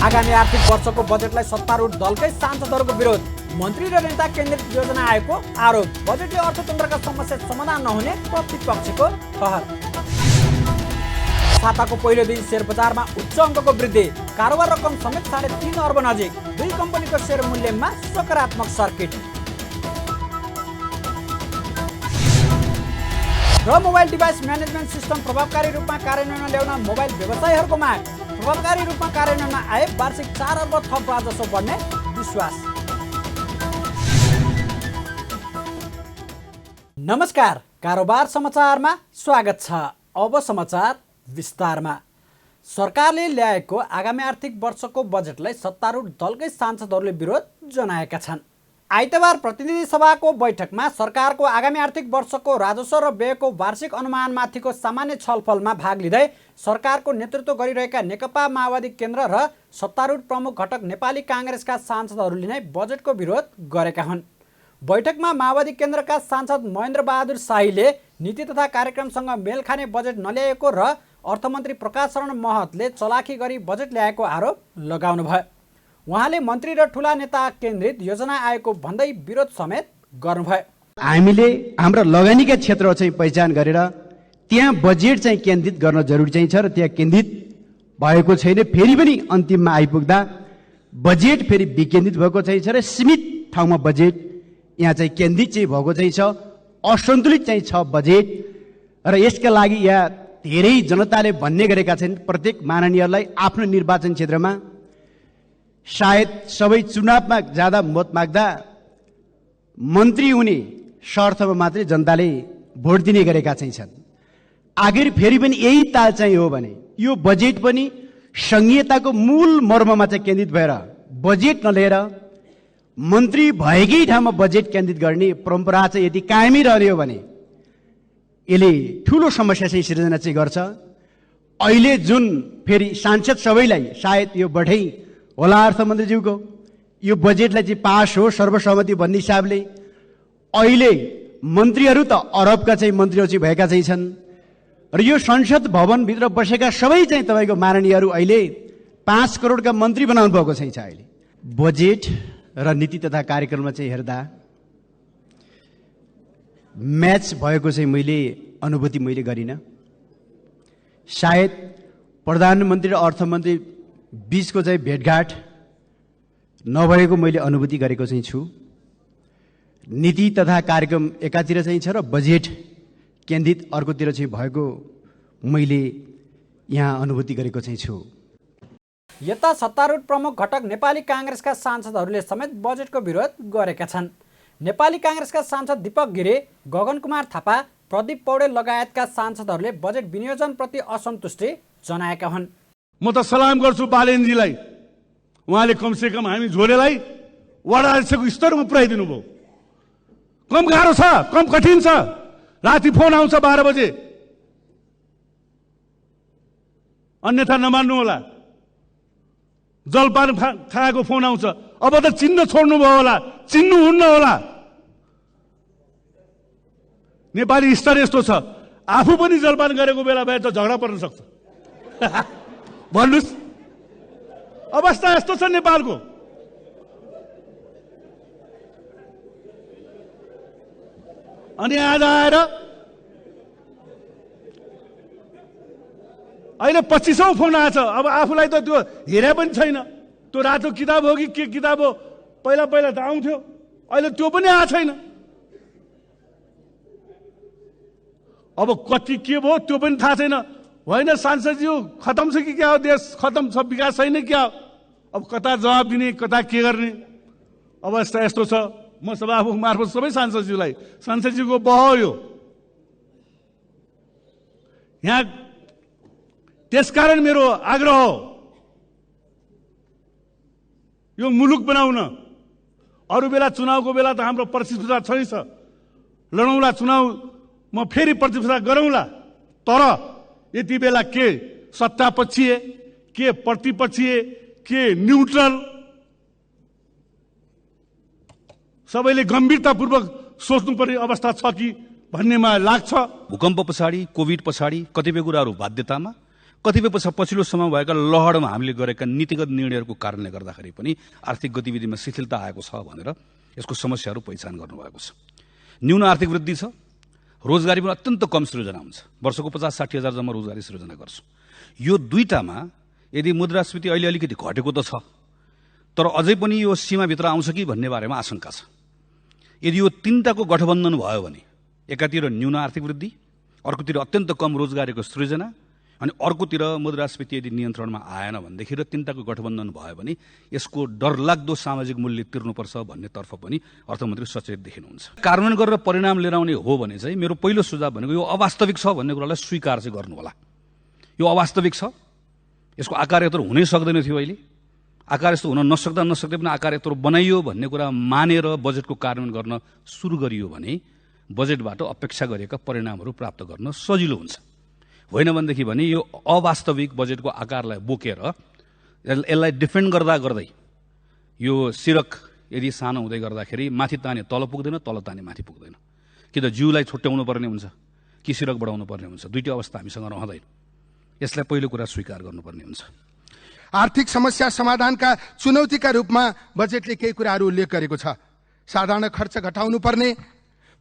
आगामी आर्थिक वर्षको बजेटलाई सत्तारूढ दलकै सांसदहरूको विरोध, मन्त्री र नेता केन्द्रित योजना आएको आरोप, बजेटले अर्थतन्त्रका समस्या समाधान नहुने प्रतिपक्षको ठहर। साताको पहिलो दिन शेयर बजारमा उच्च अङ्कको वृद्धि, कारोबार रकम समेत 3.5 अर्ब नजिक, 2 कम्पनीको शेयर मूल्यमा सकारात्मक सर्किट। र मोबाइल डिभाइस म्यानेजमेन्ट सिस्टम प्रभावकारी रूपमा कार्यान्वयनमा ल्याउन मोबाइल व्यवसायीहरूको माग, प्रभावकारी रूपमा कार्यान्वयनमा आए वार्षिक 4 अर्ब थप राजस्व बढ्ने विश्वास। नमस्कार, कारोबार समाचारमा स्वागत छ। अब समाचार विस्तारमा। सरकारले ल्याएको आगामी आर्थिक वर्षको बजेटलाई सत्तारूढ दलकै सांसदहरूले विरोध जनाएका छन्। आइतबार प्रतिनिधि सभाको बैठकमा सरकारको आगामी आर्थिक वर्षको राजस्व र व्ययको वार्षिक अनुमानमाथिको सामान्य छलफलमा भाग लिँदै सरकारको नेतृत्व गरिरहेका नेकपा माओवादी केन्द्र र सत्तारूढ प्रमुख घटक नेपाली काङ्ग्रेसका सांसदहरूले नै बजेटको विरोध गरेका हुन्। बैठकमा माओवादी केन्द्रका सांसद महेन्द्र बहादुर शाहीले नीति तथा कार्यक्रमसँग मेल खाने बजेट नल्याएको र अर्थमन्त्री प्रकाश शरण महतले चलाखी गरी बजेट ल्याएको आरोप लगाउनुभयो। उहाँले मन्त्री र ठुला नेता केन्द्रित योजना आएको भन्दै विरोध समेत गर्नुभयो। हामीले हाम्रो लगानीका क्षेत्र चाहिँ पहिचान गरेर त्यहाँ बजेट चाहिँ केन्द्रित गर्न जरुरी चाहिँ छ र त्यहाँ केन्द्रित भएको छैन। फेरि पनि अन्तिममा आइपुग्दा बजेट फेरि विकेन्द्रित भएको चाहिँ छ र सीमित ठाउँमा बजेट यहाँ चाहिँ केन्द्रित चाहिँ भएको चाहिँ छ, असन्तुलित चाहिँ छ बजेट। र यसका लागि यहाँ धेरै जनताले भन्ने गरेका छन्, प्रत्येक माननीयलाई आफ्नो निर्वाचन क्षेत्रमा सायद सबै चुनावमा जाँदा मत माग्दा मन्त्री हुने शर्तमा मात्रै जनताले भोट दिने गरेका चाहिँ छन्। आखिर फेरि पनि यही ताल चाहिँ हो भने यो बजेट पनि संहिताको मूल मर्ममा चाहिँ केन्द्रित भएर बजेट नलिएर मन्त्री भएकै ठाउँमा बजेट केन्द्रित गर्ने परम्परा चाहिँ यदि कायमै रहने हो भने यसले ठुलो समस्या चाहिँ सिर्जना चाहिँ गर्छ। अहिले जुन फेरि सांसद सबैलाई सायद यो बढै होला अर्थमन्त्रीज्यूको यो बजेटलाई चाहिँ पास हो सर्वसम्मति भन्ने हिसाबले अहिले मन्त्रीहरू त अरबका चाहिँ मन्त्रीहरू चाहिँ भएका चाहिँ छन् र यो संसद भवनभित्र बसेका सबै चाहिँ तपाईँको माननीयहरू अहिले 5 करोडका मन्त्री बनाउनु भएको चाहिँ छ। अहिले बजेट र नीति तथा कार्यक्रममा चाहिँ हेर्दा म्याच भएको चाहिँ मैले अनुभूति गरिनँ। सायद प्रधानमन्त्री र अर्थमन्त्री बीचको चाहिँ भेटघाट नभएको मैले अनुभूति गरेको चाहिँ छु। नीति तथा कार्यक्रम एकातिर चाहिँ छ र बजेट केन्द्रित अर्कोतिर चाहिँ भएको मैले यहाँ अनुभूति गरेको चाहिँ छु। यता सत्तारूढ प्रमुख घटक नेपाली काङ्ग्रेसका सांसदहरूले समेत बजेटको विरोध गरेका छन्। नेपाली काङ्ग्रेसका सांसद दीपक गिरी, गगन कुमार थापा, प्रदीप पौडेल लगायतका सांसदहरूले बजेट विनियोजनप्रति असन्तुष्टि जनाएका हुन्। म त सलाम गर्छु बालेनजीलाई, उहाँले कमसेकम हामी झोलेलाई वडा अध्यक्षको स्तरमा पुर्याइदिनु भयो। कम गाह्रो छ, कम कठिन छ। राति फोन आउँछ 12 बजे, अन्यथा नमान्नु होला। जलपान खाएको फोन आउँछ, अब त चिन्न छोड्नु भयो होला, चिन्नु हुन्न होला। नेपाली स्तर यस्तो छ, आफू पनि जलपान गरेको बेला भए त झगडा पर्न सक्छ। भन्नुहोस्, अवस्था यस्तो छ नेपालको। अनि आज आएर अहिले 2500 फोन आएछ। अब आफूलाई त त्यो हेरे पनि छैन, त्यो रातो किताब हो कि के किताब हो। पहिला त आउँथ्यो, अहिले त्यो पनि आएको छैन। अब कति के भयो त्यो पनि थाहा छैन। होइन सांसदज्यू, खतम छ कि क्या हो, देश खतम छ, विकास छैन क्या हो। अब कता जवाब दिने, कता के गर्ने अवस्था यस्तो छ। म सभामुख मार्फत सबै सांसदज्यूको बहयो यहाँ। त्यसकारण मेरो आग्रह हो, यो मुलुक बनाउन। अरू बेला चुनावको बेला त हाम्रो प्रतिस्पर्धा छैछ, लडौँला चुनाव, म फेरि प्रतिस्पर्धा गरौँला। तर यति बेला के सत्तापक्षीय, के प्रतिपक्षीय, के न्युट्रल, सबैले गम्भीरतापूर्वक सोच्नुपर्ने अवस्था छ कि भन्नेमा लाग्छ। भूकम्प पछाडि, कोभिड पछाडि कतिपय कुराहरू बाध्यतामा, कतिपय पछिल्लो समयमा भएका लहरमा हामीले गरेका नीतिगत निर्णयहरूको कारणले गर्दाखेरि पनि आर्थिक गतिविधिमा शिथिलता आएको छ भनेर यसको समस्याहरू पहिचान गर्नुभएको छ। न्यून आर्थिक वृद्धि छ, रोजगारी पनि अत्यन्त कम सृजना हुन्छ, वर्षको 50-60 हजार जम्मा रोजगारी सृजना गर्छ। यो दुईटामा यदि मुद्रास्फीति अहिले अलिकति घटेको त छ, तर अझै पनि यो सीमाभित्र आउँछ कि भन्ने बारेमा आशंका छ। यदि यो तीनटाको गठबन्धन भयो भने एकातिर न्यून आर्थिक वृद्धि, अर्कोतिर अत्यन्त कम रोजगारीको सृजना अनि अर्कोतिर मुद्रास्फीति यदि नियन्त्रणमा आएन भनेदेखि र तीनटाको गठबन्धन भयो भने यसको डरलाग्दो सामाजिक मूल्य तिर्नुपर्छ भन्नेतर्फ पनि अर्थमन्त्री सचेत देखिनुहुन्छ। कार्यान्वयन गरेर परिणाम लिएर आउने हो भने चाहिँ मेरो पहिलो सुझाव भनेको यो अवास्तविक छ भन्ने कुरालाई स्वीकार चाहिँ गर्नु होला। यो अवास्तविक छ, यसको आकार यत्रो हुनै सक्दैन थियो। अहिले आकार यस्तो हुन नसक्दै पनि आकार यत्रो बनाइयो भन्ने कुरा मानेर बजेटको कार्यान्वयन गर्न सुरु गरियो भने बजेटबाट अपेक्षा गरेका परिणामहरू प्राप्त गर्न सजिलो हुन्छ। होइन भनेदेखि भने यो अवास्तविक बजेटको आकारलाई बोकेर यसलाई डिफेन्ड गर्दा गर्दै यो सिरक यदि सानो हुँदै गर्दाखेरि माथि ताने तल पुग्दैन, तल ताने माथि पुग्दैन। कि त जिउलाई छुट्याउनु पर्ने हुन्छ कि सिरक बढाउनु पर्ने हुन्छ, दुईटै अवस्था हामीसँग रहँदैन। यसलाई पहिलो कुरा स्वीकार गर्नुपर्ने हुन्छ। आर्थिक समस्या समाधानका चुनौतीका रूपमा बजेटले केही कुराहरू उल्लेख गरेको छ। साधारण खर्च घटाउनु पर्ने,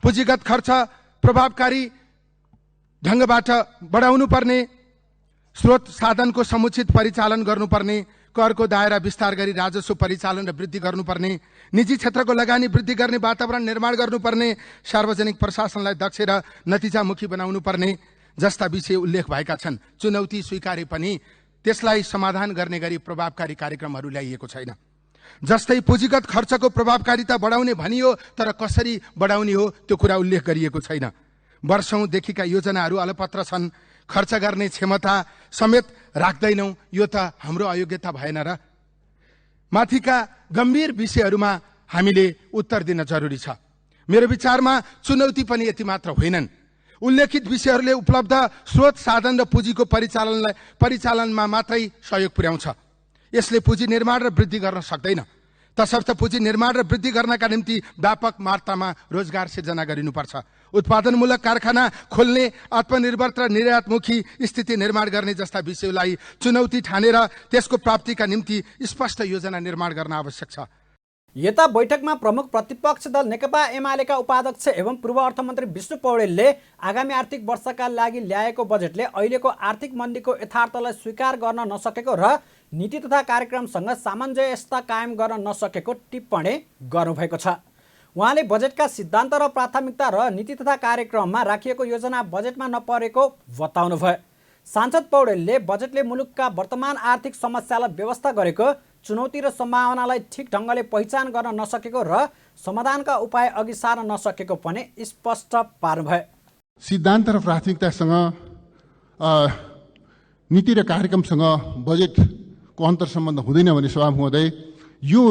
पुँजीगत खर्च प्रभावकारी ढङ्गबाट बढाउनु पर्ने, स्रोत साधनको समुचित परिचालन गर्नुपर्ने, करको दायरा विस्तार गरी राजस्व परिचालन र वृद्धि गर्नुपर्ने, निजी क्षेत्रको लगानी वृद्धि गर्ने वातावरण निर्माण गर्नुपर्ने, सार्वजनिक प्रशासनलाई दक्ष र नतिजामुखी बनाउनु पर्ने जस्ता विषय उल्लेख भएका छन्। चुनौती स्वीकारे पनि त्यसलाई समाधान गर्ने गरी प्रभावकारी कार्यक्रमहरू ल्याइएको छैन। जस्तै पुँजीगत खर्चको प्रभावकारिता बढाउने भनियो, तर कसरी बढाउने हो त्यो कुरा उल्लेख गरिएको छैन। वर्षौंदेखिका योजनाहरू अलपत्र छन्, खर्च गर्ने क्षमता समेत राख्दैनौं। यो त हाम्रो अयोग्यता भएन र? माथिका गम्भीर विषयहरूमा हामीले उत्तर दिन जरुरी छ। मेरो विचारमा चुनौती पनि यति मात्र होइनन्। उल्लेखित विषयहरूले उपलब्ध स्रोत साधन र पुँजीको परिचालनमा मात्रै सहयोग पुर्याउँछ। यसले पुँजी निर्माण र वृद्धि गर्न सक्दैन। तसर्थ पुँजी निर्माण र वृद्धि गर्नका निम्ति व्यापक मात्रामा रोजगार सिर्जना गरिनुपर्छ। उत्पादनमूलक कारखाना खोल्ने, आत्मनिर्भर र निर्यातमुखी स्थिति निर्माण गर्ने जस्ता विषयलाई चुनौती ठानेर त्यसको प्राप्तिका निम्ति स्पष्ट योजना निर्माण गर्न आवश्यक छ। यता बैठकमा प्रमुख प्रतिपक्ष दल नेकपा एमालेका उपाध्यक्ष एवं पूर्व अर्थमन्त्री विष्णु पौडेलले आगामी आर्थिक वर्षका लागि ल्याएको बजेटले अहिलेको आर्थिक मन्दीको यथार्थलाई स्वीकार गर्न नसकेको र नीति तथा कार्यक्रमसँग सामञ्जस्यता कायम गर्न नसकेको टिप्पणी गर्नुभएको छ। उहाँले बजेटका सिद्धान्त र प्राथमिकता र नीति तथा कार्यक्रममा राखिएको योजना बजेटमा नपरेको बताउनुभयो। सांसद पौडेलले बजेटले मुलुकका वर्तमान आर्थिक समस्यालाई व्यवस्था गरेको, चुनौती र सम्भावनालाई ठिक ढङ्गले पहिचान गर्न नसकेको र समाधानका उपाय अघि सार्न नसकेको पनि स्पष्ट पार्नुभयो। सिद्धान्त र प्राथमिकतासँग नीति र कार्यक्रमसँग बजेटको अन्तर्सम्बन्ध हुँदैन भने सभामुख महोदय, यो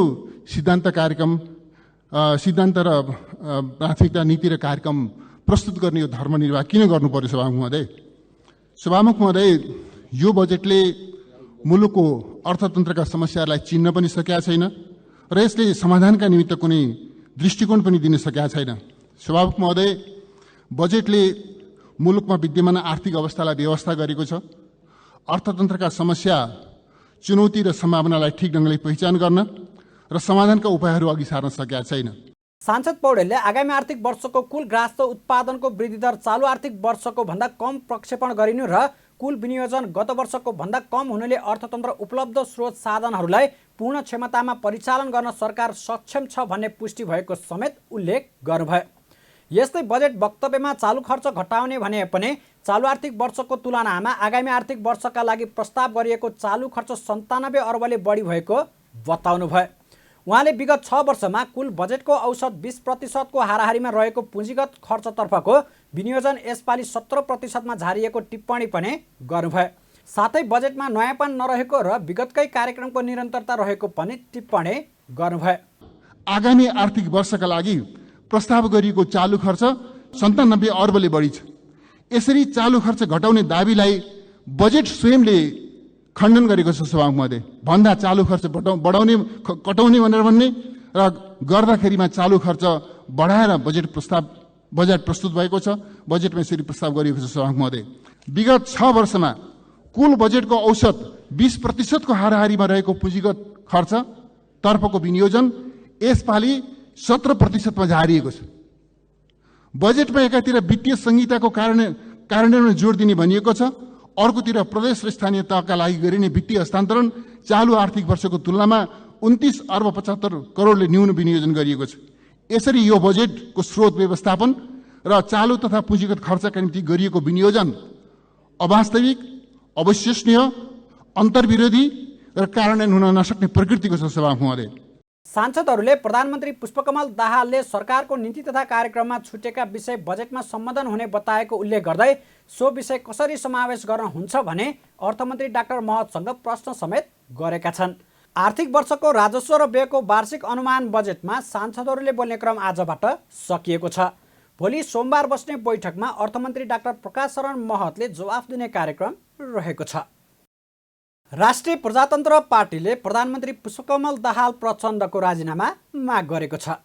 सिद्धान्त र प्राथमिकता, नीति र कार्यक्रम प्रस्तुत गर्ने यो धर्मनिर्वाह किन गर्नु पर्यो सभामुख महोदय? सभामुख महोदय, यो बजेटले मुलुकको अर्थतन्त्रका समस्याहरूलाई चिन्न पनि सकेका छैन र यसले समाधानका निमित्त कुनै दृष्टिकोण पनि दिन सकेका छैन। सभामुख महोदय, बजेटले मुलुकमा विद्यमान आर्थिक अवस्थालाई व्यवस्था गरेको छ। अर्थतन्त्रका समस्या, चुनौती र सम्भावनालाई ठिक ढङ्गले पहिचान गर्न र समाधानका उपायहरू अघि सार्न सकेका छैन। सांसद पौडेलले आगामी आर्थिक वर्षको कुल ग्राहस्थ उत्पादनको वृद्धि दर चालु आर्थिक वर्षको भन्दा कम प्रक्षेपण गरिनु र कुल विनियोजन गत वर्षको भन्दा कम हुनुले अर्थतन्त्र उपलब्ध स्रोत साधनहरूलाई पूर्ण क्षमतामा परिचालन गर्न सरकार सक्षम छ भन्ने पुष्टि भएको समेत उल्लेख गर्नुभयो। यस्तै बजेट वक्तव्यमा चालु खर्च घटाउने भने पनि चालु आर्थिक वर्षको तुलनामा आगामी आर्थिक वर्षका लागि प्रस्ताव गरिएको चालु खर्च 97 अर्बले बढी भएको बताउनुभयो। उहाँले विगत 6 वर्षमा कुल बजेटको औसत 20% हाराहारीमा रहेको पुँजीगत खर्चतर्फको विनियोजन यसपालि 17% झारिएको टिप्पणी पनि गर्नुभयो। साथै बजेटमा नयाँपन नरहेको र विगतकै कार्यक्रमको निरन्तरता रहेको पनि टिप्पणी गर्नुभयो। आगामी आर्थिक वर्षका लागि प्रस्ताव गरिएको चालु खर्च 97 अर्बले बढी छ। यसरी चालु खर्च घटाउने दाबीलाई बजेट स्वयंले खण्डन गरेको छ सभामुख महोदय। भन्दा चालु खर्च कटाउने भनेर भन्ने र गर्दाखेरिमा चालु खर्च बढाएर बजेट प्रस्तुत भएको छ। बजेटमा यसरी प्रस्ताव गरिएको छ सभामुख महोदय। विगत 6 वर्षमा कुल बजेटको औसत 20% हाराहारीमा रहेको पुँजीगत खर्च तर्फको विनियोजन यसपालि 17% झारिएको छ। बजेटमा एकातिर वित्तीय संहिताको कार्यान्वयनमा जोड दिने भनिएको छ, अर्कोतिर प्रदेश र स्थानीय तहका लागि गरिने वित्तीय हस्तान्तरण चालु आर्थिक वर्षको तुलनामा 29 अर्ब 75 करोडले न्यून विनियोजन गरिएको छ। यसरी यो बजेटको स्रोत व्यवस्थापन र चालु तथा पुँजीगत खर्चका निम्ति गरिएको विनियोजन अवास्तविक, अविश्वसनीय, अन्तर्विरोधी र कार्यान्वयन हुन नसक्ने प्रकृतिको छ। सभामुख महोदय, सांसदहरूले प्रधानमन्त्री पुष्पकमल दाहालले सरकारको नीति तथा कार्यक्रममा छुटेका विषय बजेटमा सम्बोधन हुने बताएको उल्लेख गर्दै सो विषय कसरी समावेश गर्न हुन्छ भने अर्थमन्त्री डाक्टर महतसँग प्रश्न समेत गरेका छन्। आर्थिक वर्षको राजस्व र व्ययको वार्षिक अनुमान बजेटमा सांसदहरूले बोल्ने क्रम आजबाट सकिएको छ। भोलि सोमबार बस्ने बैठकमा अर्थमन्त्री डाक्टर प्रकाश शरण महतले जवाफ दिने कार्यक्रम रहेको छ। राष्ट्रिय प्रजातन्त्र पार्टीले प्रधानमन्त्री पुष्पकमल दाहाल प्रचण्डको राजीनामा माग गरेको छ।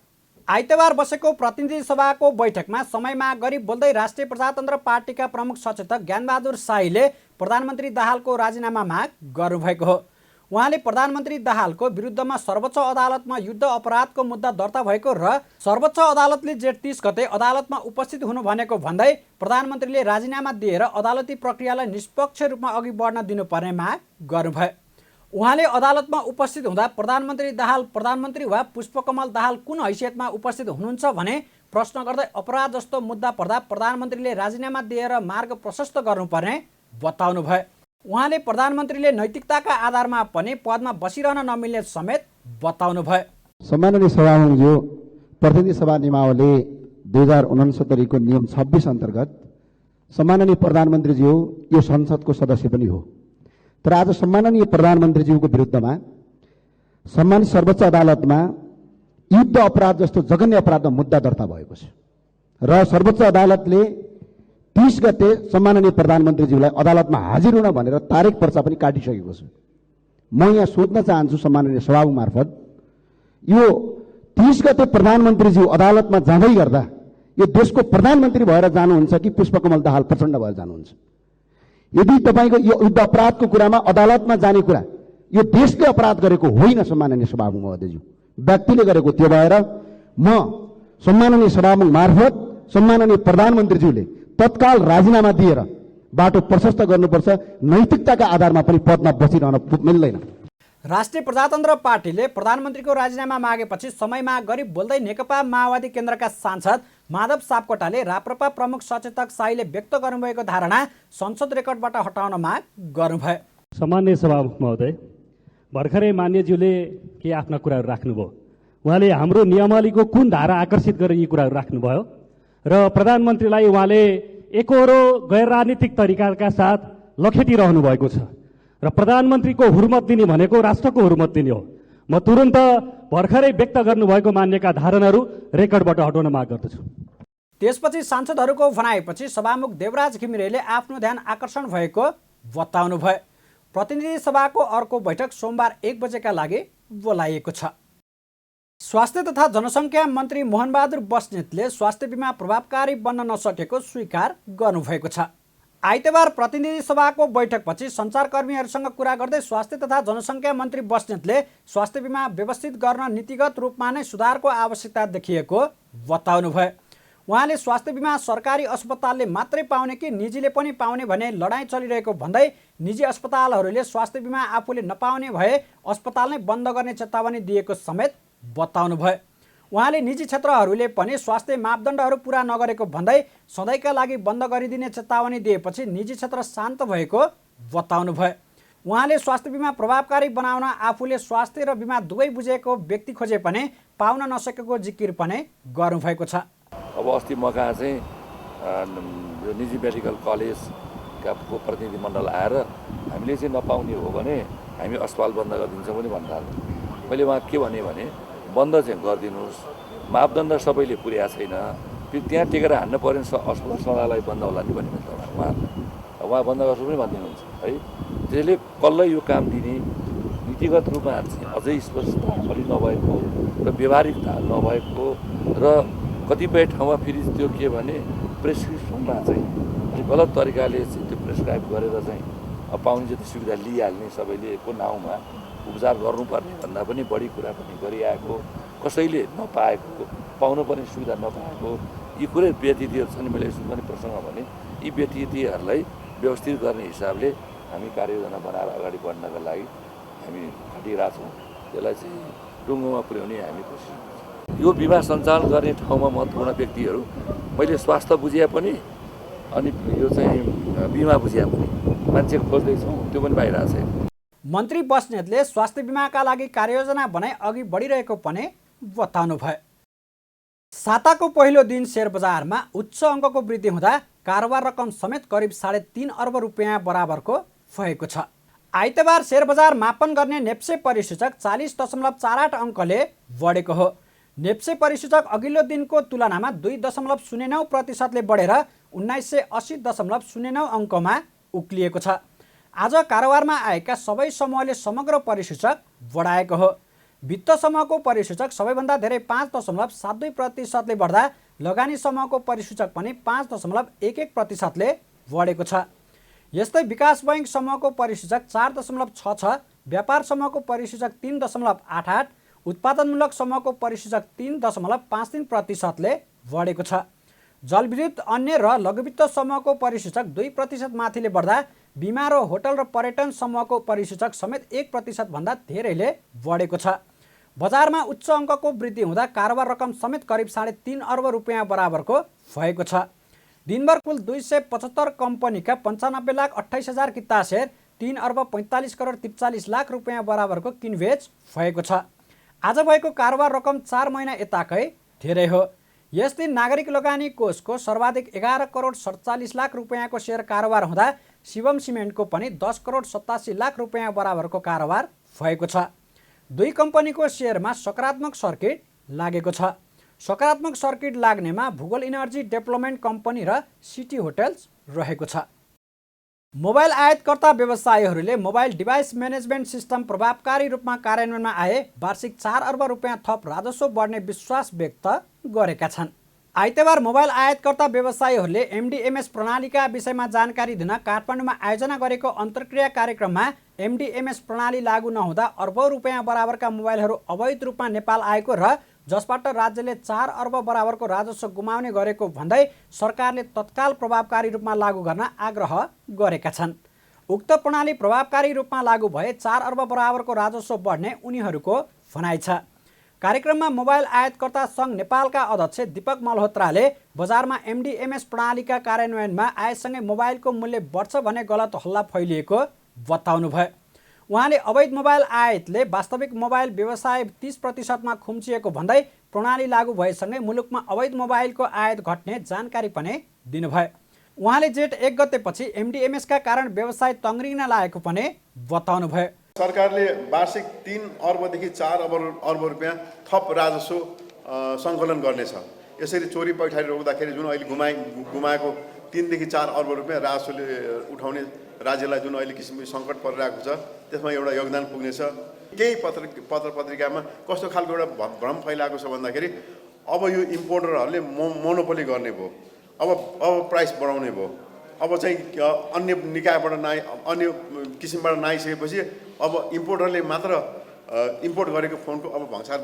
आइतबार बसेको प्रतिनिधि सभाको बैठकमा समय माग गरी बोल्दै राष्ट्रिय प्रजातन्त्र पार्टीका प्रमुख सचेतक ज्ञानबहादुर शाहीले प्रधानमन्त्री दाहालको राजीनामा माग गर्नुभएको हो। उहाँले प्रधानमन्त्री दाहालको विरुद्धमा सर्वोच्च अदालतमा युद्ध अपराधको मुद्दा दर्ता भएको र सर्वोच्च अदालतले जेठ 30 गते अदालतमा उपस्थित हुनु भनेको भन्दै प्रधानमन्त्रीले राजीनामा दिएर अदालती प्रक्रियालाई निष्पक्ष रूपमा अघि बढ्न दिनुपर्ने माग गर्नुभयो। उहाँले अदालतमा उपस्थित हुँदा प्रधानमन्त्री दाहाल प्रधानमन्त्री वा पुष्पकमल दाहाल कुन हैसियतमा उपस्थित हुनुहुन्छ भने प्रश्न गर्दै अपराध जस्तो मुद्दा पर्दा प्रधानमन्त्रीले राजीनामा दिएर मार्ग प्रशस्त गर्नुपर्ने बताउनुभयो। उहाँले प्रधानमन्त्रीले नैतिकताका आधारमा पनि पदमा बसिरहन नमिल्ने समेत बताउनुभयो। सम्माननीय सभामुखज्यू, प्रतिनिधि सभा नियमावली 2069 को नियम 26 अन्तर्गत सम्माननीय प्रधानमन्त्रीज्यू यो संसदको सदस्य पनि हो। तर आज सम्माननीय प्रधानमन्त्रीज्यूको विरुद्धमा सम्मानित सर्वोच्च अदालतमा युद्ध अपराध जस्तो जघन्य अपराधमा मुद्दा दर्ता भएको छ र सर्वोच्च अदालतले 30 गते सम्माननीय प्रधानमन्त्रीज्यूलाई अदालतमा हाजिर हुन भनेर तारिक पर्चा पनि काटिसकेको छ। म यहाँ सोध्न चाहन्छु सम्माननीय सभामुख मार्फत, यो 30 गते प्रधानमन्त्रीज्यू अदालतमा जाँदै गर्दा यो देशको प्रधानमन्त्री भएर जानुहुन्छ कि पुष्पकमल दाहाल प्रचण्ड भएर जानुहुन्छ? यदि तपाईको यो युद्ध अपराधको कुरामा अदालतमा जाने कुरा यो देशले अपराध गरेको होइन सम्माननीय सभामुख महोदयज्यू, व्यक्तिले गरेको, त्यो भएर म सम्माननीय सभामुख मार्फत सम्माननीय प्रधानमन्त्रीज्यूले तत्काल राजीनामा दिएर बाटो प्रशस्त गर्नुपर्छ। नैतिकताका आधारमा पनि पदमा बसिरहन मिल्दैन। राष्ट्रिय प्रजातन्त्र पार्टीले प्रधानमन्त्रीको राजीनामा मागेपछि समय माग गरी बोल्दै नेकपा माओवादी केन्द्रका सांसद माधव सापकोटाले राप्रपा प्रमुख सचेतक शाहीले व्यक्त गर्नुभएको धारणा संसद रेकर्डबाट हटाउन माग गर्नुभयो। सम्माननीय सभामुख महोदय, भर्खरै मान्यज्यूले के आफ्ना कुराहरू राख्नुभयो। उहाँले हाम्रो नियमावलीको कुन धारा आकर्षित गरेर यी कुराहरू राख्नुभयो र प्रधानमन्त्रीलाई उहाँले एकहोरो गैर राजनीतिक तरिकाका साथ लखेटिरहनु भएको छ र प्रधानमन्त्रीको हुर्मत दिने भनेको राष्ट्रको हुर्मत दिने हो। म तुरन्त भर्खरै व्यक्त गर्नुभएको मान्यका धारणाहरू रेकर्डबाट हटाउन माग गर्दछु। त्यसपछि सांसदहरूको भनाइपछि सभामुख देवराज घिमिरेले आफ्नो ध्यान आकर्षण भएको बताउनुभयो। प्रतिनिधि सभाको अर्को बैठक सोमबार 1 बजेका लागि बोलाइएको छ। स्वास्थ्य तथा जनसङ्ख्या मन्त्री मोहनबहादुर बस्नेतले स्वास्थ्य बिमा प्रभावकारी बन्न नसकेको स्वीकार गर्नुभएको छ। आइतबार प्रतिनिधि सभाको बैठकपछि सञ्चारकर्मीहरूसँग कुरा गर्दै स्वास्थ्य तथा जनसङ्ख्या मन्त्री बस्नेतले स्वास्थ्य बिमा व्यवस्थित गर्न नीतिगत रूपमा नै सुधारको आवश्यकता देखिएको बताउनुभयो। उहाँले स्वास्थ्य बिमा सरकारी अस्पतालले मात्रै पाउने कि निजीले पनि पाउने भने लडाईँ चलिरहेको भन्दै निजी अस्पतालहरूले स्वास्थ्य बिमा आफूले नपाउने भए अस्पताल नै बन्द गर्ने चेतावनी दिएको समेत बताउनुभयो। उहाँले निजी क्षेत्रहरूले पनि स्वास्थ्य मापदण्डहरू पुरा नगरेको भन्दै सधैँका लागि बन्द गरिदिने चेतावनी दिएपछि निजी क्षेत्र शान्त भएको बताउनुभयो। उहाँले स्वास्थ्य बिमा प्रभावकारी बनाउन आफूले स्वास्थ्य र बिमा दुवै बुझेको व्यक्ति खोजे पनि पाउन नसकेको जिकिर पनि गर्नुभएको छ। अब अस्ति म कहाँ चाहिँ यो निजी मेडिकल कलेजका प्रतिनिधिमण्डल आएर हामीले चाहिँ नपाउने हो भने हामी अस्पताल बन्द गरिदिन्छौँ पनि भन्दा मैले उहाँ के भने बन्द चाहिँ गरिदिनुहोस्, मापदण्ड सबैले पुर्याएको छैन, फेरि त्यहाँ टेकेर हान्न पऱ्यो भने अस्पताल सदालाई बन्द होला नि भन्ने उहाँ बन्द गर्छु पनि भनिदिनुहुन्छ है। त्यसले कसलाई यो काम दिने नीतिगत रूपमा चाहिँ अझै स्पष्टता अलि नभएको र व्यवहारिकता नभएको र कतिपय ठाउँमा फेरि त्यो के भने प्रेसक्रिप्सनमा चाहिँ अलिक गलत तरिकाले चाहिँ त्यो प्रेसक्राइब गरेर चाहिँ पाउने जति सुविधा लिइहाल्ने सबैले को नाउँमा उपचार गर्नुपर्ने भन्दा पनि बढी कुरा पनि गरिआएको, कसैले नपाएको, पाउनुपर्ने सुविधा नपाएको यी कुरै व्यतिथिहरू छन्। मैले यसो पनि प्रसङ्ग भने यी व्यतिथिहरूलाई व्यवस्थित गर्ने हिसाबले हामी कार्ययोजना बनाएर अगाडि बढ्नका लागि हामी खटिरहेछौँ। त्यसलाई चाहिँ टुङ्गोमा पुर्याउने हामी कोसिस गर्छौँ। यो बिमा सञ्चालन गर्ने ठाउँमा महत्त्वपूर्ण व्यक्तिहरू मैले स्वास्थ्य बुझिया पनि अनि यो चाहिँ बिमा बुझिया पनि मान्छे खोज्दैछौँ, त्यो पनि भइरहेको छ। मन्त्री बस्नेतले स्वास्थ्य बिमाका लागि कार्ययोजना बनाई अघि बढिरहेको पनि बताउनुभयो। साताको पहिलो दिन शेयर बजारमा उच्च अङ्कको वृद्धि हुँदा कारोबार रकम समेत करिब 3.5 अर्ब रुपियाँ बराबरको भएको छ। आइतबार शेयर बजार मापन गर्ने नेप्से परिसूचक 40.48 अङ्कले बढेको हो। नेप्से परिसूचक अघिल्लो दिनको तुलनामा 2.09%ले बढेर 1980.09 अङ्कमा उक्लिएको छ। आज कारोबारमा आएका सबै समूहले समग्र परिसूचक बढाएको हो। वित्त समूहको परिसूचक सबैभन्दा धेरै 5.72%ले बढ्दा लगानी समूहको परिसूचक पनि 5.11%ले बढेको छ। यस्तै विकास बैङ्क समूहको परिसूचक 4.66, व्यापार समूहको परिसूचक 3.88, उत्पादनमूलक समूहको परिसूचक 3.53%ले बढेको छ। जलविद्युत अन्य र लघुवित्त समूहको परिसूचक 2% माथिले बढ्दा बिमा र होटल र पर्यटन समूहको परिसूचक समेत 1% भन्दा धेरैले बढेको छ। बजारमा उच्च अङ्कको वृद्धि हुँदा कारोबार रकम समेत करिब 3.5 अर्ब रुपियाँ बराबरको भएको छ। दिनभर कुल 275 कम्पनीका 95,28,000 किता सेयर 3 अर्ब 45 करोड 43 लाख रुपियाँ बराबरको किनबेच भएको छ। आज भएको कारोबार रकम 4 महिना यताकै धेरै हो। यस दिन नागरिक लगानी कोषको सर्वाधिक 11 करोड 47 लाख रुपियाँको सेयर कारोबार हुँदा शिवम सिमेन्टको पनि 10 करोड 87 लाख रुपियाँ बराबरको कारोबार भएको छ। दुई कम्पनीको सेयरमा सकारात्मक सर्किट लागेको छ। सकारात्मक सर्किट लाग्नेमा भूगोल इनर्जी डेभलपमेन्ट कम्पनी र सिटी होटल्स रहेको छ। मोबाइल आयातकर्ता व्यवसायीहरूले मोबाइल डिभाइस म्यानेजमेन्ट सिस्टम प्रभावकारी रूपमा कार्यान्वयनमा आए वार्षिक 4 अर्ब रुपियाँ थप राजस्व बढ्ने विश्वास व्यक्त गरेका छन्। आइतबार मोबाइल आयातकर्ता व्यवसायीहरूले एमडिएमएस प्रणालीका विषयमा जानकारी दिन काठमाडौँमा आयोजना गरेको अन्तर्क्रिया कार्यक्रममा एमडिएमएस प्रणाली लागू नहुँदा अर्बौं रुपियाँ बराबरका मोबाइलहरू अवैध रूपमा नेपाल आएको र जसबाट राज्यले 4 अर्ब बराबरको राजस्व गुमाउने गरेको भन्दै सरकारले तत्काल प्रभावकारी रूपमा लागू गर्न आग्रह गरेका छन्। उक्त प्रणाली प्रभावकारी रूपमा लागू भए 4 अर्ब बराबरको राजस्व बढ्ने उनीहरूको भनाइ छ। कार्यक्रममा मोबाइल आयातकर्ता सङ्घ नेपालका अध्यक्ष दीपक मल्होत्राले बजारमा एमडिएमएस प्रणालीका कार्यान्वयनमा आएसँगै मोबाइलको मूल्य बढ्छ भन्ने गलत हल्ला फैलिएको बताउनुभयो। उहाँले अवैध मोबाइल आयातले वास्तविक मोबाइल व्यवसाय 30%मा खुम्चिएको भन्दै प्रणाली लागू भएसँगै मुलुकमा अवैध मोबाइलको आयात घट्ने जानकारी पनि दिनुभयो। उहाँले जेठ 1 गतेपछि एमडिएमएसका कारण व्यवसाय तङ्ग्रिन लागेको पनि बताउनुभयो। सरकारले वार्षिक 3 अर्बदेखि 4 अर्ब रुपियाँ थप राजस्व सङ्कलन गर्नेछ। यसरी चोरी पैठारी रोक्दाखेरि जुन अहिले गुमाएको 3 देखि 4 अर्ब रुपियाँ राजस्वले उठाउने राज्यलाई जुन अहिले किसिमको सङ्कट परिरहेको छ त्यसमा एउटा योगदान पुग्नेछ। केही पत्र पत्रिकामा कस्तो खालको एउटा भ्रम फैलाएको छ भन्दाखेरि अब यो इम्पोर्टरहरूले मोनोपोली गर्ने भयो, अब प्राइस बढाउने भयो, अब चाहिँ अन्य निकायबाट अन्य किसिमबाट नआइसकेपछि अब इम्पोर्टरले मात्र इम्पोर्ट गरेको फोनको अब भंसार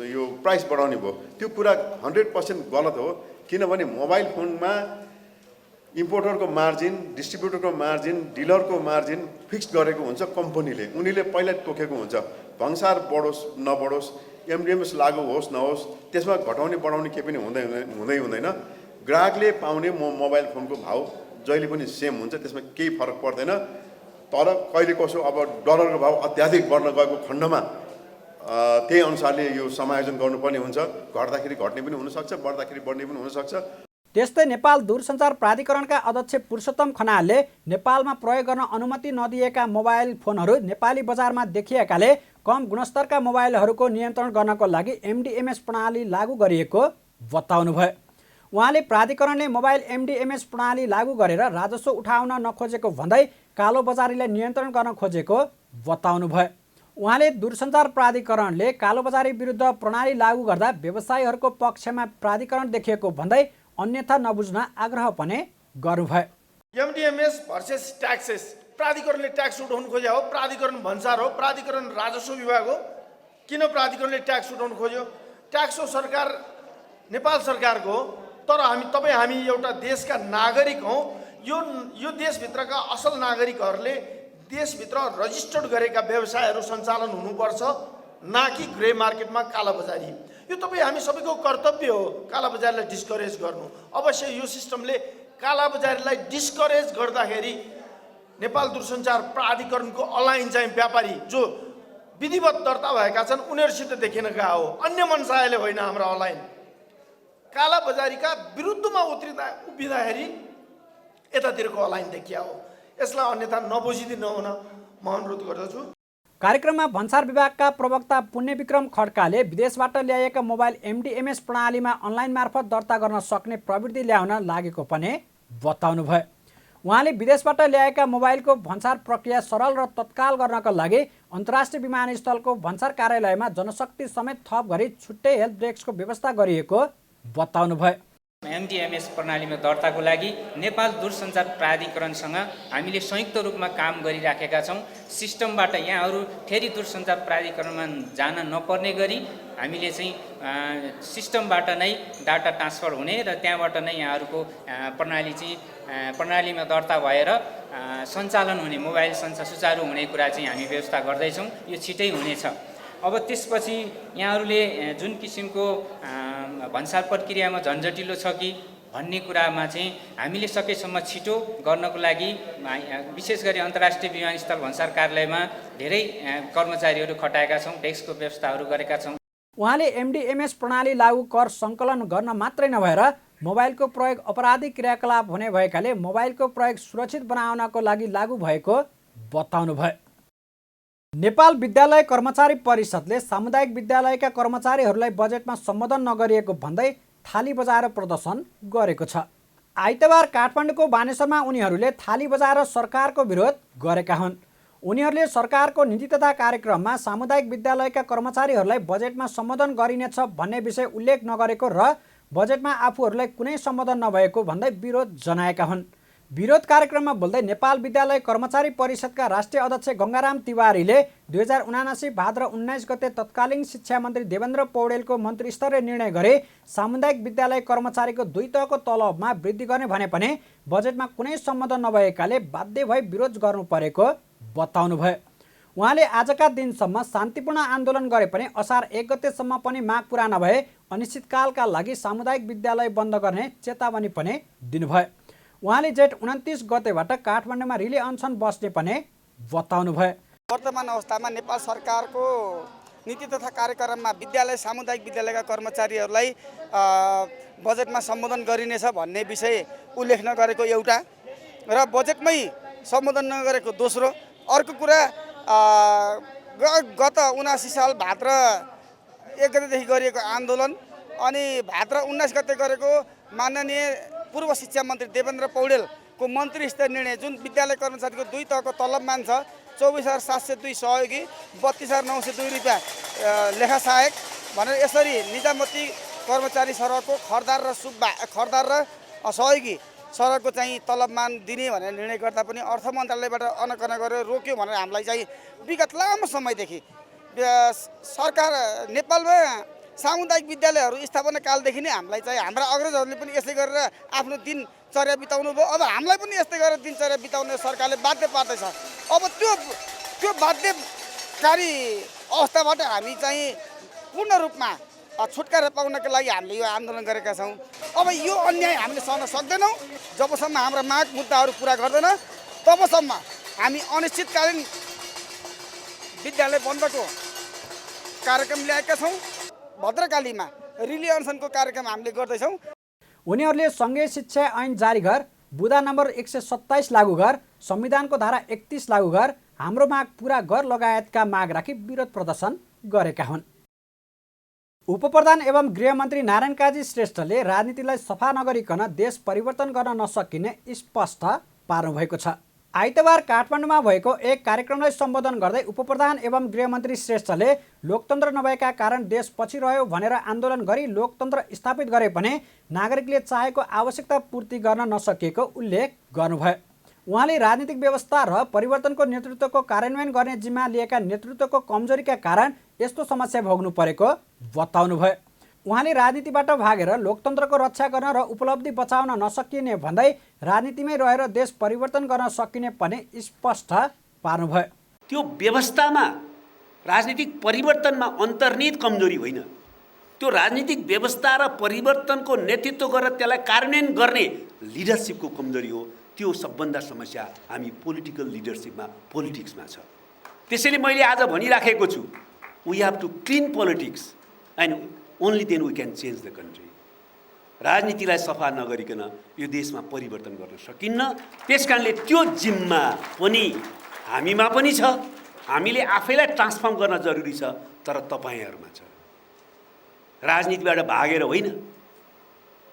यो प्राइस बढाउने भयो। त्यो कुरा 100% गलत हो। किनभने मोबाइल फोनमा इम्पोर्टरको मार्जिन, डिस्ट्रिब्युटरको मार्जिन, डिलरको मार्जिन फिक्स गरेको हुन्छ कम्पनीले। उनीले पहिला तोकेको हुन्छ। भंसार बढोस् नबढोस्, एमडिएमएस लागू होस् नहोस्, त्यसमा घटाउने बढाउने केही पनि हुँदैन। ग्राहकले पाउने मोबाइल फोनको भाउ जहिले पनि सेम हुन्छ, त्यसमा केही फरक पर्दैन। तर कहिले कसो अब डलरको भाव अत्याधिक बढ्न गएको खण्डमा त्यही अनुसारले यो समायोजन गर्नुपर्ने हुन्छ। घट्दाखेरि घट्ने पनि हुनसक्छ, बढ्दाखेरि बढ्ने पनि हुनसक्छ। त्यस्तै नेपाल दूरसञ्चार प्राधिकरणका अध्यक्ष पुरुषोत्तम खनालले नेपालमा प्रयोग गर्न अनुमति नदिएका मोबाइल फोनहरू नेपाली बजारमा देखिएकाले कम गुणस्तरका मोबाइलहरूको नियन्त्रण गर्नको लागि एमडिएमएस प्रणाली लागू गरिएको बताउनुभयो। उहाँले प्राधिकरणले मोबाइल एमडिएमएस प्रणाली लागू गरेर राजस्व उठाउन नखोजेको भन्दै कालो बजारीलाई नियन्त्रण गर्न खोजेको बताउनुभयो। उहाँले दूरसञ्चार प्राधिकरणले कालोबजारी विरुद्ध प्रणाली लागू गर्दा व्यवसायीहरूको पक्षमा प्राधिकरण देखिएको भन्दै अन्यथा नबुझ्न आग्रह पनि गर्नुभयो। एमडिएमएस भर्सेस ट्याक्सेस प्राधिकरणले ट्याक्स उठाउनु खोज्या हो, प्राधिकरण भन्सार हो, प्राधिकरण राजस्व विभाग हो, किन प्राधिकरणले ट्याक्स उठाउनु खोज्यो? ट्याक्स हो सरकार नेपाल सरकारको हो, तर हामी एउटा देशका नागरिक हौँ। यो देशभित्रका असल नागरिकहरूले देशभित्र रजिस्टर्ड गरेका व्यवसायहरू सञ्चालन हुनुपर्छ, न कि ग्रे मार्केटमा कालाबजारी। यो हामी सबैको कर्तव्य हो कालाबजारीलाई डिस्करेज गर्नु। अवश्य यो सिस्टमले कालाबजारीलाई डिस्करेज गर्दाखेरि नेपाल दूरसञ्चार प्राधिकरणको अलाइन चाहिँ व्यापारी जो विधिवत दर्ता भएका छन् उनीहरूसित देखिन गएको हो, अन्य मनसायले होइन। हाम्रो अलाइन कालाबजारीका विरुद्धमा उभिँदाखेरि यतातिरको अलाइन देखिया हो। यसलाई अन्यथा नबुझिदिनु हुन म अनुरोध गर्दछु। कार्यक्रममा भन्सार विभागका प्रवक्ता पुण्यविक्रम खड्काले विदेशबाट ल्याइएका मोबाइल एमडिएमएस प्रणालीमा अनलाइन मार्फत दर्ता गर्न सक्ने प्रवृत्ति ल्याउन लागेको पनि बताउनुभयो। उहाँले विदेशबाट ल्याएका मोबाइलको भन्सार प्रक्रिया सरल र तत्काल गर्नका लागि अन्तर्राष्ट्रिय विमानस्थलको भन्सार कार्यालयमा जनशक्ति समेत थप गरी छुट्टै हेल्प डेस्कको व्यवस्था गरिएको बताउनुभयो। एमडिएमएस प्रणालीमा दर्ताको लागि नेपाल दूरसञ्चार प्राधिकरणसँग हामीले संयुक्त रूपमा काम गरिराखेका छौँ। सिस्टमबाट यहाँहरू फेरि दूरसञ्चार प्राधिकरणमा जान नपर्ने गरी हामीले चाहिँ सिस्टमबाट नै डाटा ट्रान्सफर हुने र त्यहाँबाट नै यहाँहरूको प्रणालीमा दर्ता भएर सञ्चालन हुने, मोबाइल सुचारू हुने कुरा चाहिँ हामी व्यवस्था गर्दैछौँ। यो छिटै हुनेछ। अब त्यसपछि यहाँहरूले जुन किसिमको भन्सार प्रक्रियामा झन्झटिलो छ कि भन्ने कुरामा चाहिँ हामीले सकेसम्म छिटो गर्नको लागि विशेष गरी अन्तर्राष्ट्रिय विमानस्थल भन्सार कार्यालयमा धेरै कर्मचारीहरू खटाएका छौँ, डेस्कको व्यवस्थाहरू गरेका छौँ। उहाँले एमडिएमएस प्रणाली लागू कर सङ्कलन गर्न मात्रै नभएर मोबाइलको प्रयोग अपराधिक क्रियाकलाप हुने भएकाले मोबाइलको प्रयोग सुरक्षित बनाउनको लागि लागू भएको बताउनुभयो। नेपाल विद्यालय कर्मचारी परिषदले सामुदायिक विद्यालयका कर्मचारीहरूलाई बजेटमा सम्बोधन नगरिएको भन्दै थाली बजाएर प्रदर्शन गरेको छ। आइतबार काठमाडौँको बानेश्वरमा उनीहरूले थाली बजाएर सरकारको विरोध गरेका हुन्। उनीहरूले सरकारको नीति तथा कार्यक्रममा सामुदायिक विद्यालयका कर्मचारीहरूलाई बजेटमा सम्बोधन गरिनेछ भन्ने विषय उल्लेख नगरेको र बजेटमा आफूहरूलाई कुनै सम्बोधन नभएको भन्दै विरोध जनाएका हुन्। विरोध कार्यक्रममा बोल्दै नेपाल विद्यालय कर्मचारी परिषदका राष्ट्रिय अध्यक्ष गङ्गाराम तिवारीले 2079 भाद्र 19 गते तत्कालीन शिक्षा मन्त्री देवेन्द्र पौडेलको मन्त्रीस्तरीय निर्णय गरे सामुदायिक विद्यालय कर्मचारीको 2 तहको तलबमा वृद्धि गर्ने भने पनि बजेटमा कुनै सम्बोधन नभएकाले बाध्य भई विरोध गर्नु परेको बताउनुभयो। उहाँले आजका दिनसम्म शान्तिपूर्ण आन्दोलन गरे पनि असार 1 गतेसम्म पनि माग पुरा नभए अनिश्चितकालका लागि सामुदायिक विद्यालय बन्द गर्ने चेतावनी पनि दिनुभयो। उहाँले जेठ 29 गतेबाट काठमाडौँमा रिले अनसन बस्ने पनि बताउनुभयो। वर्तमान अवस्थामा नेपाल सरकारको नीति तथा कार्यक्रममा विद्यालय सामुदायिक विद्यालयका कर्मचारीहरूलाई बजेटमा सम्बोधन गरिनेछ भन्ने विषय उल्लेख नगरेको एउटा र बजेटमै सम्बोधन नगरेको दोस्रो। अर्को कुरा गत 79 साल भाद्र 1 गतेदेखि गरिएको आन्दोलन अनि भाद्र 19 गते गरेको माननीय पूर्व शिक्षा मन्त्री देवेन्द्र पौडेलको मन्त्री स्तरीय निर्णय जुन विद्यालय कर्मचारीको 2 तहको तलबमान छ 24,702 सहयोगी 32,902 रुपियाँ लेखा सहायक भनेर यसरी निजामती कर्मचारी सरहको खरदार र सहयोगी सरहको चाहिँ तलबमान दिने भनेर निर्णय गर्दा पनि अर्थ मन्त्रालयबाट अनकन गरेर रोक्यो भनेर हामीलाई चाहिँ विगत लामो समयदेखि सरकार नेपालमा सामुदायिक विद्यालयहरू स्थापना कालदेखि नै हामीलाई चाहिँ हाम्रा अग्रजहरूले पनि यसै गरेर आफ्नो दिनचर्या बिताउनु भयो। अब हामीलाई पनि यस्तै गरेर दिनचर्या बिताउने सरकारले बाध्य पार्दैछ। अब त्यो बाध्यकारी अवस्थाबाट हामी चाहिँ पूर्ण रूपमा छुटकारा पाउनको लागि हामीले यो आन्दोलन गरेका छौँ। अब यो अन्याय हामीले सहन सक्दैनौँ। जबसम्म हाम्रा माग मुद्दाहरू पुरा गर्दैन तबसम्म हामी अनिश्चितकालीन विद्यालय बन्दको कार्यक्रम ल्याएका छौँ। भद्रकालीमा रिले अनसनको कार्यक्रम हामीले गर्दैछौँ। उनीहरूले सँगै शिक्षा ऐन जारी गर, बुँदा नम्बर 127 लागू गर, संविधानको धारा 31 लागू गर, हाम्रो माग पुरा गर लगायतका माग राखी विरोध प्रदर्शन गरेका हुन्। उपप्रधान एवं गृहमन्त्री नारायण काजी श्रेष्ठले राजनीतिलाई सफा नगरिकन देश परिवर्तन गर्न नसकिने स्पष्ट पार्नुभएको छ। आइतबार काठमाडौँमा भएको एक कार्यक्रमलाई सम्बोधन गर्दै उपप्रधान एवं गृहमन्त्री श्रेष्ठले लोकतन्त्र नभएका कारण देश पछि रह्यो भनेर आन्दोलन गरी लोकतन्त्र स्थापित गरे पनि नागरिकले चाहेको आवश्यकता पूर्ति गर्न नसकेको उल्लेख गर्नुभयो। उहाँले राजनीतिक व्यवस्था र परिवर्तनको नेतृत्वको कार्यान्वयन गर्ने जिम्मा लिएका नेतृत्वको कमजोरीका कारण यस्तो समस्या भोग्नु परेको बताउनुभयो। उहाँले राजनीतिबाट भागेर लोकतन्त्रको रक्षा गर्न र उपलब्धि बचाउन नसकिने भन्दै राजनीतिमै रहेर देश परिवर्तन गर्न सकिने पनि स्पष्ट पार्नुभयो। त्यो व्यवस्थामा राजनीतिक परिवर्तनमा अन्तर्निहित कमजोरी होइन, त्यो राजनीतिक व्यवस्था र परिवर्तनको नेतृत्व गरेर त्यसलाई कार्यान्वयन गर्ने लिडरसिपको कमजोरी हो। त्यो सबभन्दा समस्या हामी पोलिटिकल लिडरसिपमा पोलिटिक्समा छ। त्यसैले मैले आज भनिराखेको छु, we have to clean politics and only then we can change the country. राजनीतिलाई सफा नगरिकन यो देशमा परिवर्तन गर्न सकिन्न। त्यसकारणले त्यो जिम्मा पनि हामीमा पनि छ। हामीले आफैलाई ट्रान्सफर्म गर्न जरुरी छ, तर तपाईहरुमा छ। राजनीतिबाट भागेर होइन।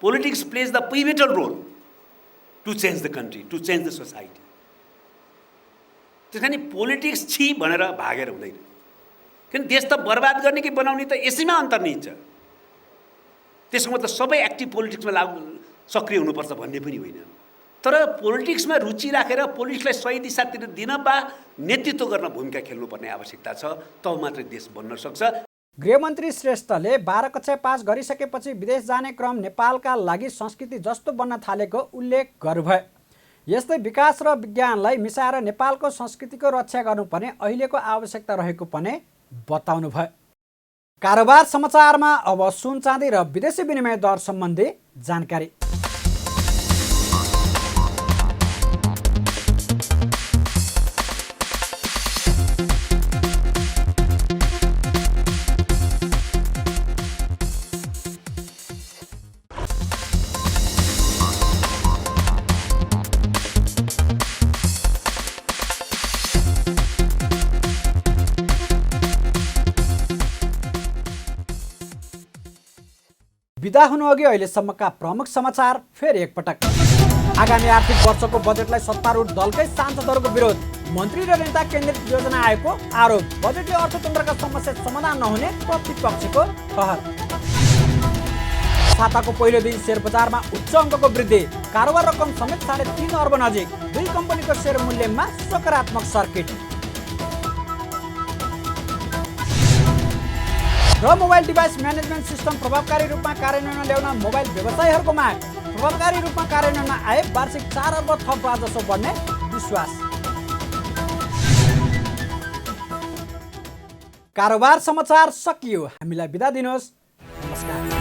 Politics plays the pivotal role to change the country, to change the society. त्यसकारण पोलिटिक्स छि भनेर भागेर हुँदैन। किन देश त बर्बाद गर्ने कि बनाउने त यसैमा अन्तर्निहित छ। त्यसमा त सबै एक्टिभ पोलिटिक्समा सक्रिय हुनुपर्छ भन्ने पनि होइन, तर पोलिटिक्समा रुचि राखेर पोलिटिक्सलाई सही दिशातिर दिन वा नेतृत्व गर्न भूमिका खेल्नुपर्ने आवश्यकता छ। तब मात्रै देश बन्न सक्छ। गृहमन्त्री श्रेष्ठले 12 कक्षा पास गरिसकेपछि विदेश जाने क्रम नेपालका लागि संस्कृति जस्तो बन्न थालेको उल्लेख गर्नुभयो। यस्तै विकास र विज्ञानलाई मिसाएर नेपालको संस्कृतिको रक्षा गर्नुपर्ने अहिलेको आवश्यकता रहेको पनि बताउनुभयो। कारोबार समाचारमा अब सुन चाँदी र विदेशी विनिमय दर सम्बन्धी जानकारी। बिदा हुनुअघि अहिलेसम्मका प्रमुख समाचार फेरि एकपटक। आगामी आर्थिक वर्षको बजेटलाई सत्तारूढ दलकै सांसदहरूको विरोध, मन्त्री र नेता केन्द्रित योजना आएको आरोप, बजेटले अर्थतन्त्रका समस्या समाधान नहुने प्रतिपक्षको कहर। साताको पहिलो दिन शेयर बजारमा उच्च अङ्कको वृद्धि, कारोबार रकम समेत 3.5 अर्ब नजिक, 2 कम्पनीको शेयर मूल्यमा सकारात्मक सर्किट। र मोबाइल डिभाइस म्यानेजमेन्ट सिस्टम प्रभावकारी रूपमा कार्यान्वयनमा ल्याउन मोबाइल व्यवसायीहरूको माग, प्रभावकारी रूपमा कार्यान्वयनमा आए वार्षिक 4 अर्ब थप राजस्व बढ्ने विश्वास। कारोबार समाचार सकियो। हामीलाई बिदा दिनुहोस्। नमस्कार।